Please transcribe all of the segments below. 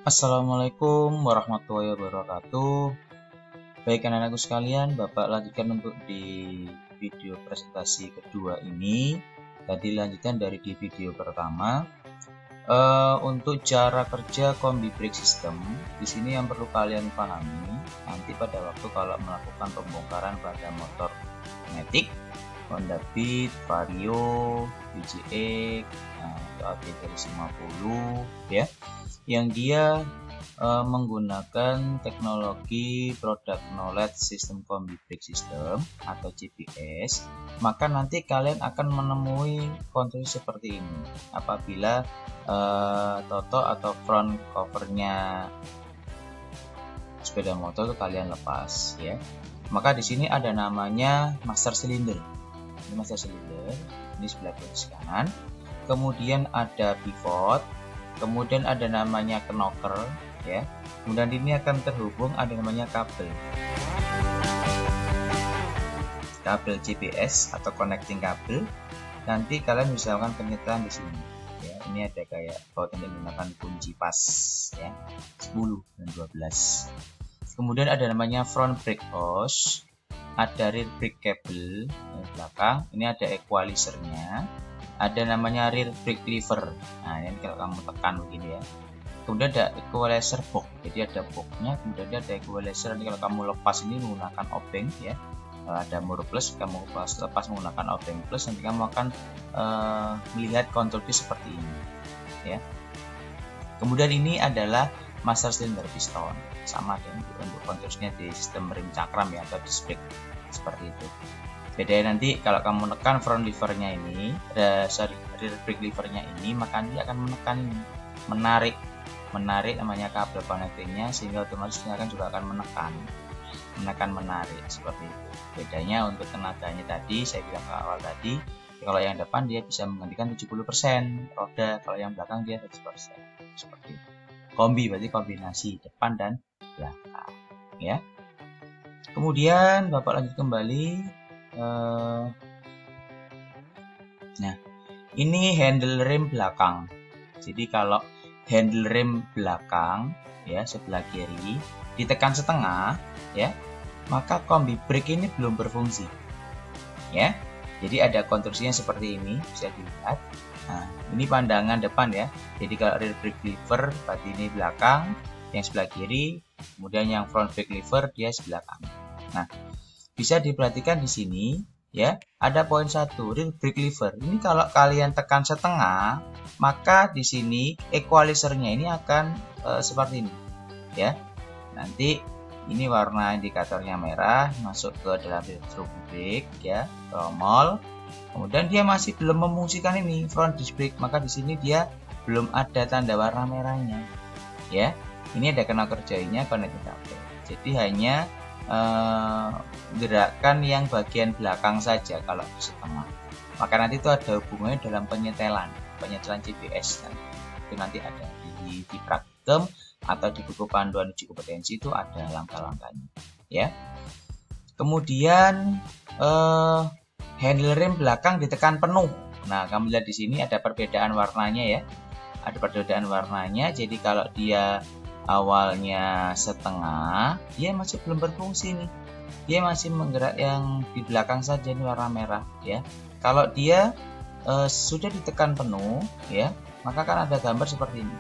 Assalamualaikum warahmatullahi wabarakatuh. Baik anak-anakku sekalian, Bapak lanjutkan untuk di video presentasi kedua ini. Tadi lanjutan dari di video pertama. Untuk cara kerja kombi brake system, di sini yang perlu kalian pahami nanti pada waktu kalau melakukan pembongkaran pada motor matic, Honda Beat, Vario, VGX, AT350 ya, yang dia menggunakan teknologi Product Knowledge System Combi Brake System atau CBS, maka nanti kalian akan menemui kontur seperti ini apabila toto atau front covernya sepeda motor itu kalian lepas ya. Maka di sini ada namanya master cylinder. Ini master cylinder, ini sebelah kiri kanan. Kemudian ada pivot, kemudian ada namanya knocker ya. Kemudian ini akan terhubung ada namanya kabel CBS atau connecting kabel. Nanti kalian bisa lakukan penyetaan di sini ya. Ini ada kayak baut yang menggunakan kunci pas ya, 10 dan 12. Kemudian ada namanya front brake hose, ada rear brake cable yang belakang. Ini ada equalizernya, ada namanya rear brake lever. Nah ini kalau kamu tekan begini ya. Kemudian ada equalizer box, jadi ada boxnya, kemudian ada equalizer. Nanti kalau kamu lepas ini menggunakan obeng ya, ada mur plus, kamu lepas menggunakan obeng plus, nanti kamu akan melihat konturnya seperti ini ya. Kemudian ini adalah master cylinder piston, sama dengan untuk konturnya di sistem ring cakram ya, atau disc brake seperti itu. Bedanya nanti kalau kamu menekan front levernya ini, rear brake levernya ini, maka dia akan menekan ini, menarik namanya kabel connectingnya, sehingga otomatis dia akan juga akan menarik seperti itu. Bedanya untuk tenaganya tadi saya bilang ke awal tadi, kalau yang depan dia bisa menggantikan 70% roda, kalau yang belakang dia 100% seperti itu. Kombi berarti kombinasi depan dan belakang ya. Kemudian Bapak lanjut kembali. Nah ini handle rem belakang. Jadi kalau handle rem belakang ya sebelah kiri ditekan setengah ya, maka kombi brake ini belum berfungsi ya. Jadi ada konstruksinya seperti ini, bisa dilihat. Nah ini pandangan depan ya. Jadi kalau rear brake lever berarti ini belakang, yang sebelah kiri, kemudian yang front brake lever dia sebelah kanan. Nah bisa diperhatikan di sini ya, ada poin 1 rear brake lever. Ini kalau kalian tekan setengah, maka di sini equalizernya ini akan seperti ini ya. Nanti ini warna indikatornya merah, masuk ke dalam drum brake ya, tromol. Kemudian dia masih belum memfungsikan ini front disc brake, maka di sini dia belum ada tanda warna merahnya ya. Ini ada kena kerjanya connecting kabel. Jadi hanya gerakan yang bagian belakang saja kalau setengah. Maka nanti itu ada hubungannya dalam penyetelan CBS dan itu nanti ada di praktikum atau di buku panduan uji kompetensi, itu ada langkah-langkahnya ya. Kemudian handle rem belakang ditekan penuh. Nah kamu lihat di sini ada perbedaan warnanya ya, ada perbedaan warnanya. Jadi kalau dia awalnya setengah, dia masih belum berfungsi nih, dia masih menggerak yang di belakang saja, ini warna merah ya. Kalau dia sudah ditekan penuh ya, maka kan ada gambar seperti ini.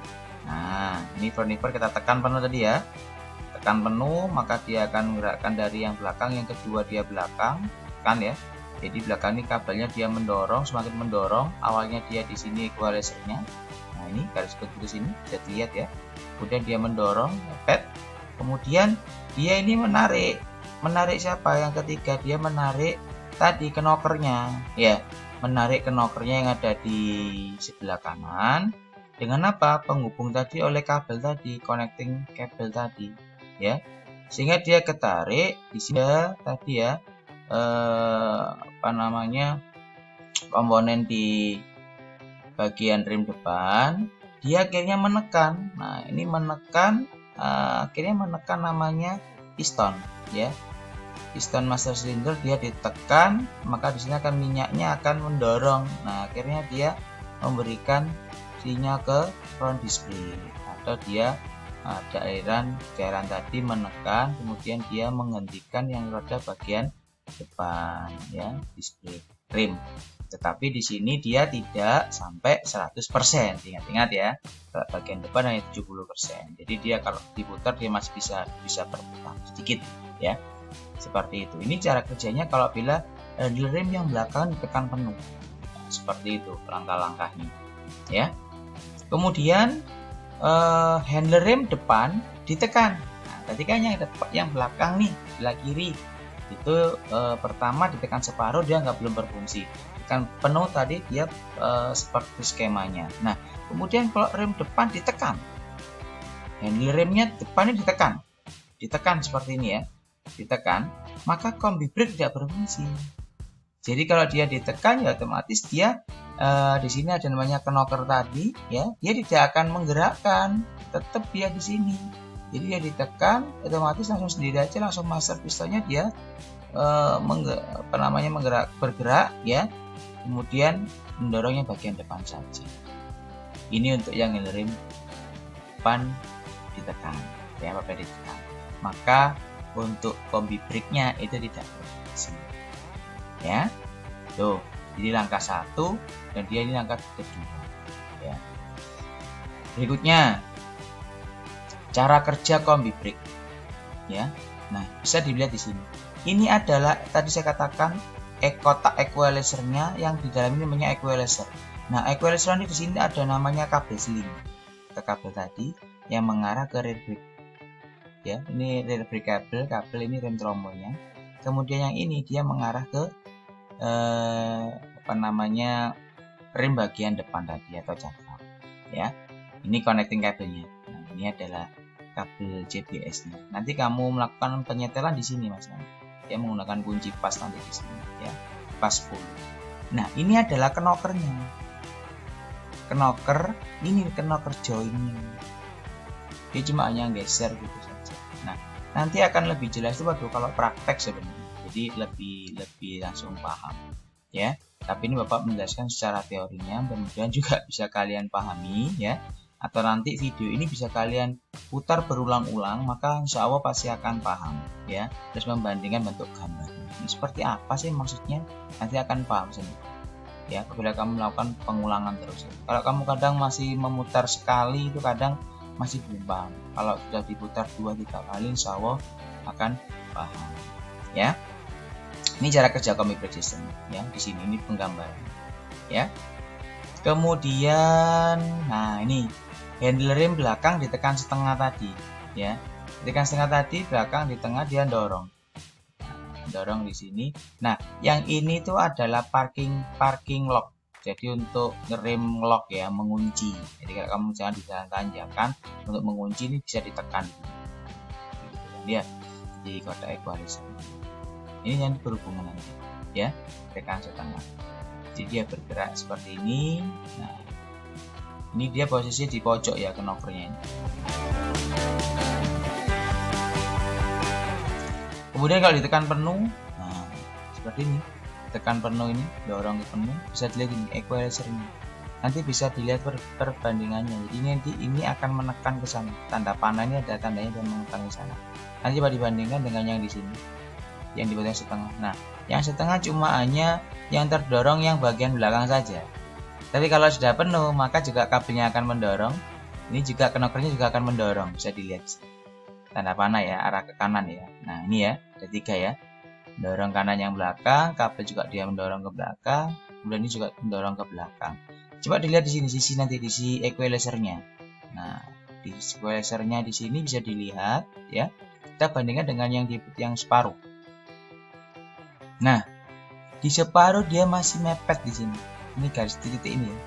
Nah ini front lever kita tekan penuh tadi ya, tekan penuh, maka dia akan menggerakkan dari yang belakang, yang kedua dia belakang kan ya. Jadi belakang ini kabelnya dia mendorong, semakin mendorong, awalnya dia di sini equalizernya. Nah ini garis kecil sini bisa dilihat ya. Kemudian dia mendorong, pet. Kemudian dia ini menarik siapa? Yang ketiga dia menarik tadi knokernya ya, menarik knokernya yang ada di sebelah kanan. Dengan apa? Penghubung tadi oleh kabel tadi, connecting kabel tadi ya, sehingga dia ketarik di sini tadi ya, komponen di bagian rem depan, dia akhirnya menekan. Nah ini menekan, akhirnya menekan namanya piston ya, piston master cylinder dia ditekan, maka di sini akan minyaknya akan mendorong. Nah akhirnya dia memberikan sinyal ke front display, atau dia cairan tadi menekan, kemudian dia menghentikan yang roda bagian depan ya, display rem. Tetapi di sini dia tidak sampai 100%. Ingat-ingat ya, bagian depan hanya 70%. Jadi dia kalau diputar dia masih bisa berputar sedikit ya. Seperti itu. Ini cara kerjanya kalau bila handle rem yang belakang ditekan penuh. Nah, seperti itu langkah-langkahnya ya. Kemudian handle rem depan ditekan. Nah, tadi kan yang belakang nih, sebelah kiri itu pertama ditekan separuh, dia belum berfungsi. Tekan penuh tadi dia seperti skemanya. Nah, kemudian kalau rem depan ditekan, handle remnya depannya ditekan seperti ini ya, ditekan, maka kombi brake tidak berfungsi. Jadi kalau dia ditekan ya otomatis dia di sini ada namanya knocker tadi ya, dia tidak akan menggerakkan, tetap dia di sini. Jadi dia ditekan otomatis langsung sendiri aja, langsung master pistonnya dia bergerak ya, kemudian mendorongnya bagian depan saja. Ini untuk yang handle rem depan ditekan ya, apabila ditekan. Maka untuk kombi brake-nya itu tidak berfungsi ya. Tuh, jadi langkah 1 dan dia ini langkah kedua ya. Berikutnya cara kerja kombi brake ya. Nah, bisa dilihat di sini. Ini adalah tadi saya katakan kotak equalizer-nya yang di dalam ini namanya equalizer. Nah, equalizer ini di sini ada namanya kabel seling. Kabel tadi yang mengarah ke rear brake. Ya, ini rear brake kabel ini rem trombolnya. Kemudian yang ini dia mengarah ke rem bagian depan tadi atau cakram. Ya. Ini connecting kabelnya. Nah, ini adalah kabel JBS-nya. Nanti kamu melakukan penyetelan di sini, Mas. Ya, menggunakan kunci pas nanti di sini ya. Pas 10. Nah, ini adalah knocker-nya. Ini knocker join-nya. Dia cuma hanya geser gitu saja. Nah, nanti akan lebih jelas itu kalau praktek sebenarnya. Jadi lebih langsung paham ya. Tapi ini Bapak menjelaskan secara teorinya, mudah-mudahan juga bisa kalian pahami ya. Atau nanti video ini bisa kalian putar berulang-ulang, maka insya Allah pasti akan paham ya. Terus membandingkan bentuk gambar ini seperti apa sih maksudnya, nanti akan paham sendiri ya apabila kamu melakukan pengulangan terus. Kalau kamu kadang masih memutar sekali itu kadang masih belum paham. Kalau sudah diputar 2-3 kali insya Allah akan paham ya. Ini cara kerja kombi brake system ya. Di sini ini penggambaran ya. Kemudian nah ini handle rem belakang ditekan setengah tadi ya. Ditekan setengah tadi, belakang di tengah dia dorong. Nah, dorong di sini. Nah, yang ini tuh adalah parking lock. Jadi untuk ngerem lock ya, mengunci. Jadi kalau kamu jangan di jalan tanjakan, untuk mengunci ini bisa ditekan. Lihat di kotak equalizer. Ini yang berhubungan nanti ya, tekan setengah. Jadi dia bergerak seperti ini. Nah, ini dia posisi di pojok ya knocker-nya ini. Kemudian kalau ditekan penuh, nah seperti ini, tekan penuh ini, dorong ke penuh, bisa dilihat ini equalizer ini. Nanti bisa dilihat perbandingannya. Jadi nanti ini akan menekan ke sana. Tanda panah ini ada tandanya dan menekan ke sana. Nanti coba dibandingkan dengan yang di sini, yang di bagian setengah. Nah, yang setengah cuma hanya yang terdorong yang bagian belakang saja. Tapi kalau sudah penuh, maka juga kabelnya akan mendorong. Ini juga knockernya juga akan mendorong. Bisa dilihat tanda panah ya, arah ke kanan ya. Nah ini ya, ada 3 ya. Mendorong kanan yang belakang, kabel juga dia mendorong ke belakang. Kemudian ini juga mendorong ke belakang. Coba dilihat di sini sisi nanti di sisi equalizer-nya. Nah, di equalizer-nya di sini bisa dilihat ya. Kita bandingkan dengan yang separuh. Nah, di separuh dia masih mepet di sini. Ini garis titik ini ya.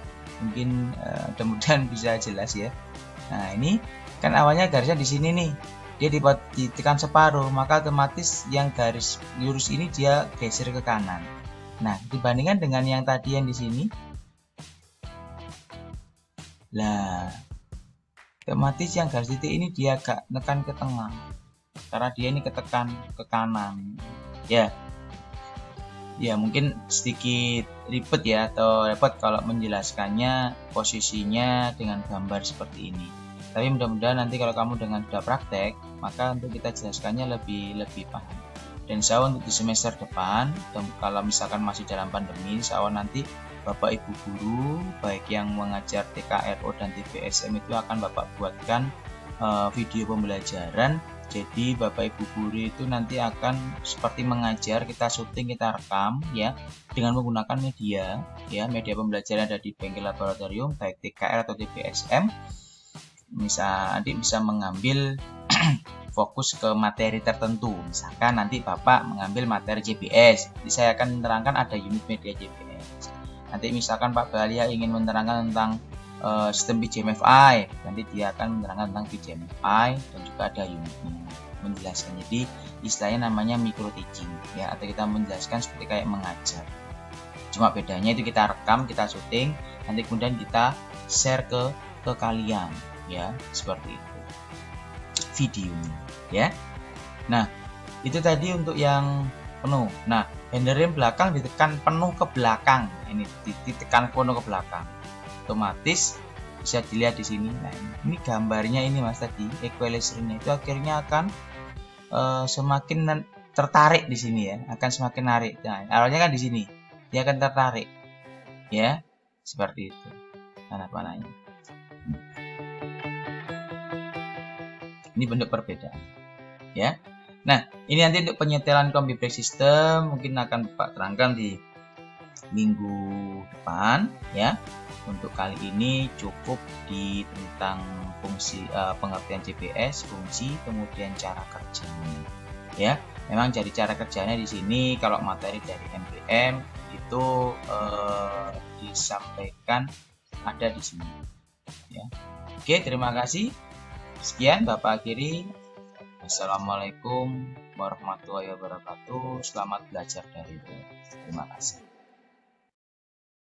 Mungkin mudah-mudahan bisa jelas ya. Nah, ini kan awalnya garisnya di sini nih. Dia ditekan separuh, maka otomatis yang garis lurus ini dia geser ke kanan. Nah, dibandingkan dengan yang tadi yang di sini, lah, otomatis yang garis titik ini dia agak tekan ke tengah, karena dia ini ketekan ke kanan. Ya, mungkin sedikit ribet ya, atau repot kalau menjelaskannya posisinya dengan gambar seperti ini. Tapi mudah-mudahan nanti kalau kamu dengan sudah praktek, maka untuk kita jelaskannya lebih paham. Dan insya Allah untuk di semester depan, kalau misalkan masih dalam pandemi, insya Allah nanti Bapak Ibu guru, baik yang mengajar TKRO dan TBSM itu akan Bapak buatkan video pembelajaran. Jadi Bapak Ibu guru itu nanti akan seperti mengajar, kita syuting, kita rekam ya dengan menggunakan media pembelajaran ada di bengkel laboratorium baik TKR atau TBSM. Nanti bisa mengambil fokus ke materi tertentu. Misalkan nanti Bapak mengambil materi JPS, jadi saya akan menerangkan ada unit media JPS. Nanti misalkan Pak Balia ingin menerangkan tentang sistem PJMFI, nanti dia akan menerangkan tentang PJMFI dan juga ada unitnya, menjelaskan. Jadi istilahnya namanya micro teaching ya, atau kita menjelaskan seperti kayak mengajar. Cuma bedanya itu kita rekam, kita syuting, nanti kemudian kita share ke kalian ya, seperti itu videonya ya. Nah, itu tadi untuk yang penuh. Nah, handrail belakang ditekan penuh ke belakang. Ini ditekan penuh ke belakang. Otomatis bisa dilihat di sini. Nah, ini gambarnya ini Mas tadi, equalizer-nya itu akhirnya akan semakin tertarik di sini ya, akan semakin narik. Nah, awalnya kan di sini. Dia akan tertarik. Ya, seperti itu. Panah-panahnya. Ini bentuk perbedaan ya. Nah, ini nanti untuk penyetelan kombi brake system mungkin akan Bapak terangkan di minggu depan ya. Untuk kali ini cukup di tentang fungsi pengertian GPS, fungsi, kemudian cara kerjanya ya. Memang jadi cara kerjanya di sini kalau materi dari MPM itu disampaikan ada di sini ya. Oke, terima kasih. Sekian Bapak akhiri. Wassalamualaikum warahmatullahi wabarakatuh. Selamat belajar dari Terima kasih.